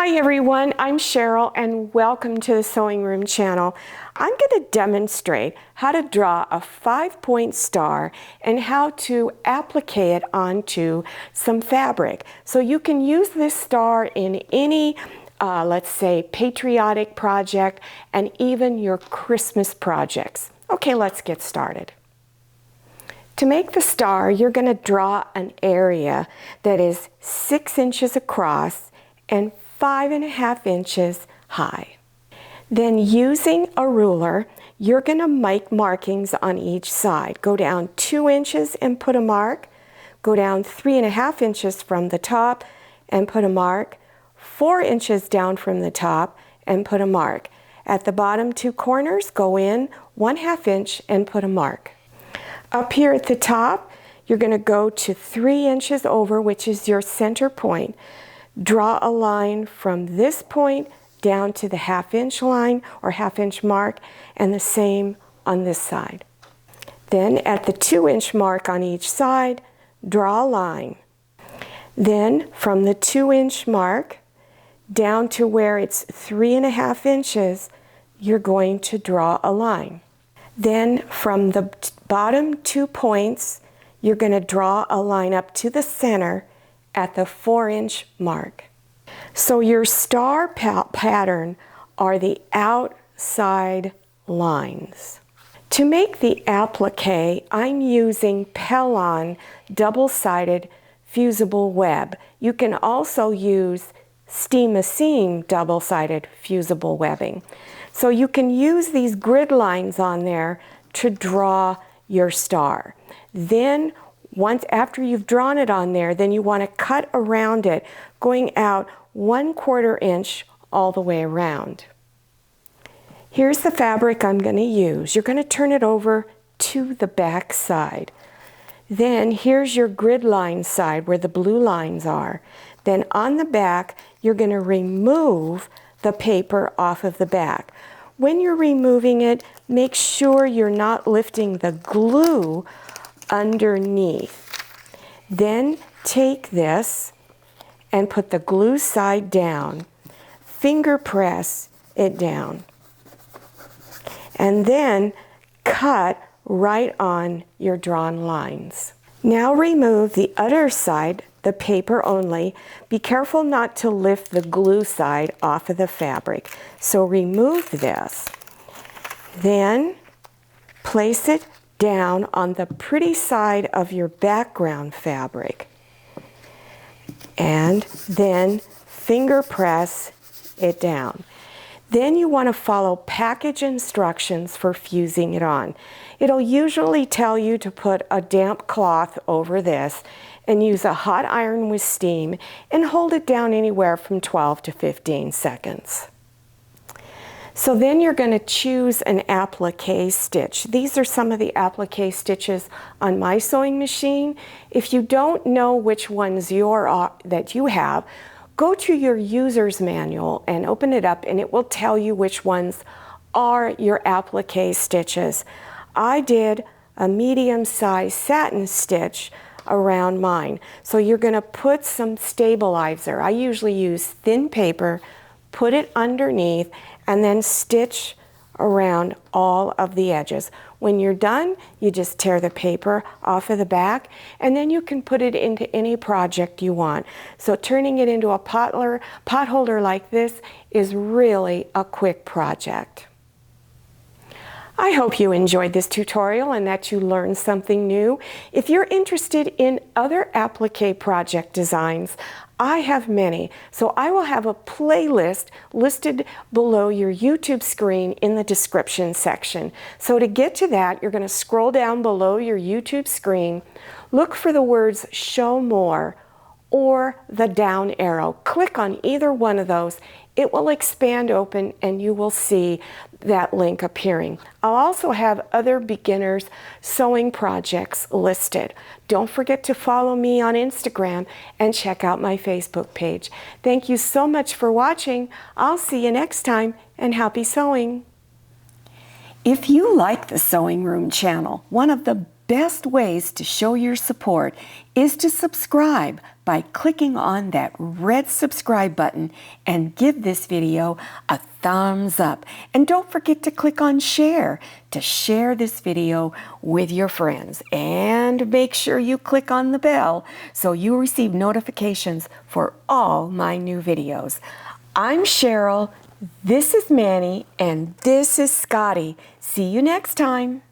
Hi everyone, I'm Cheryl and welcome to the Sewing Room channel. I'm going to demonstrate how to draw a 5-point star and how to applique it onto some fabric. So you can use this star in any, let's say, patriotic project and even your Christmas projects. Okay, let's get started. To make the star, you're going to draw an area that is 6 inches across and 5.5 inches high. Then using a ruler, you're going to make markings on each side. Go down 2 inches and put a mark. Go down 3.5 inches from the top and put a mark. 4 inches down from the top and put a mark. At the bottom 2 corners, go in 1/2 inch and put a mark. Up here at the top, you're going to go to 3 inches over, which is your center point. Draw a line from this point down to the 1/2 inch line or 1/2 inch mark, and the same on this side. Then at the 2 inch mark on each side, draw a line. Then from the 2 inch mark down to where it's 3.5 inches, you're going to draw a line. Then from the bottom 2 points, you're going to draw a line up to the center at the 4 inch mark. So your star pattern are the outside lines. To make the applique, I'm using Pellon double-sided fusible web. You can also use steam-a-seam double-sided fusible webbing. So you can use these grid lines on there to draw your star. Then after you've drawn it on there, then you want to cut around it, going out 1/4 inch all the way around. Here's the fabric I'm going to use. You're going to turn it over to the back side. Then here's your grid line side where the blue lines are. Then on the back, you're going to remove the paper off of the back. When you're removing it, make sure you're not lifting the glue underneath. Then take this and put the glue side down. Finger press it down. And then cut right on your drawn lines. Now remove the other side, the paper only. Be careful not to lift the glue side off of the fabric. So remove this. Then place it down on the pretty side of your background fabric. And then finger press it down. Then you want to follow package instructions for fusing it on. It'll usually tell you to put a damp cloth over this and use a hot iron with steam and hold it down anywhere from 12 to 15 seconds. So then you're going to choose an applique stitch. These are some of the applique stitches on my sewing machine. If you don't know which ones that you have, go to your user's manual and open it up and it will tell you which ones are your applique stitches. I did a medium-sized satin stitch around mine. So you're going to put some stabilizer. I usually use thin paper, put it underneath, and then stitch around all of the edges. When you're done, you just tear the paper off of the back, and then you can put it into any project you want. So turning it into a pot holder like this is really a quick project. I hope you enjoyed this tutorial and that you learned something new. If you're interested in other applique project designs, I have many, so I will have a playlist listed below your YouTube screen in the description section. So to get to that, you're going to scroll down below your YouTube screen, look for the words Show More or the down arrow. Click on either one of those. It will expand open and you will see that link appearing. I'll also have other beginners sewing projects listed. Don't forget to follow me on Instagram and check out my Facebook page. Thank you so much for watching. I'll see you next time, and happy sewing. If you like the Sewing Room channel, one of the best ways to show your support is to subscribe by clicking on that red subscribe button and give this video a thumbs up. And don't forget to click on share to share this video with your friends. And make sure you click on the bell so you receive notifications for all my new videos. I'm Cheryl, this is Manny, and this is Scotty. See you next time.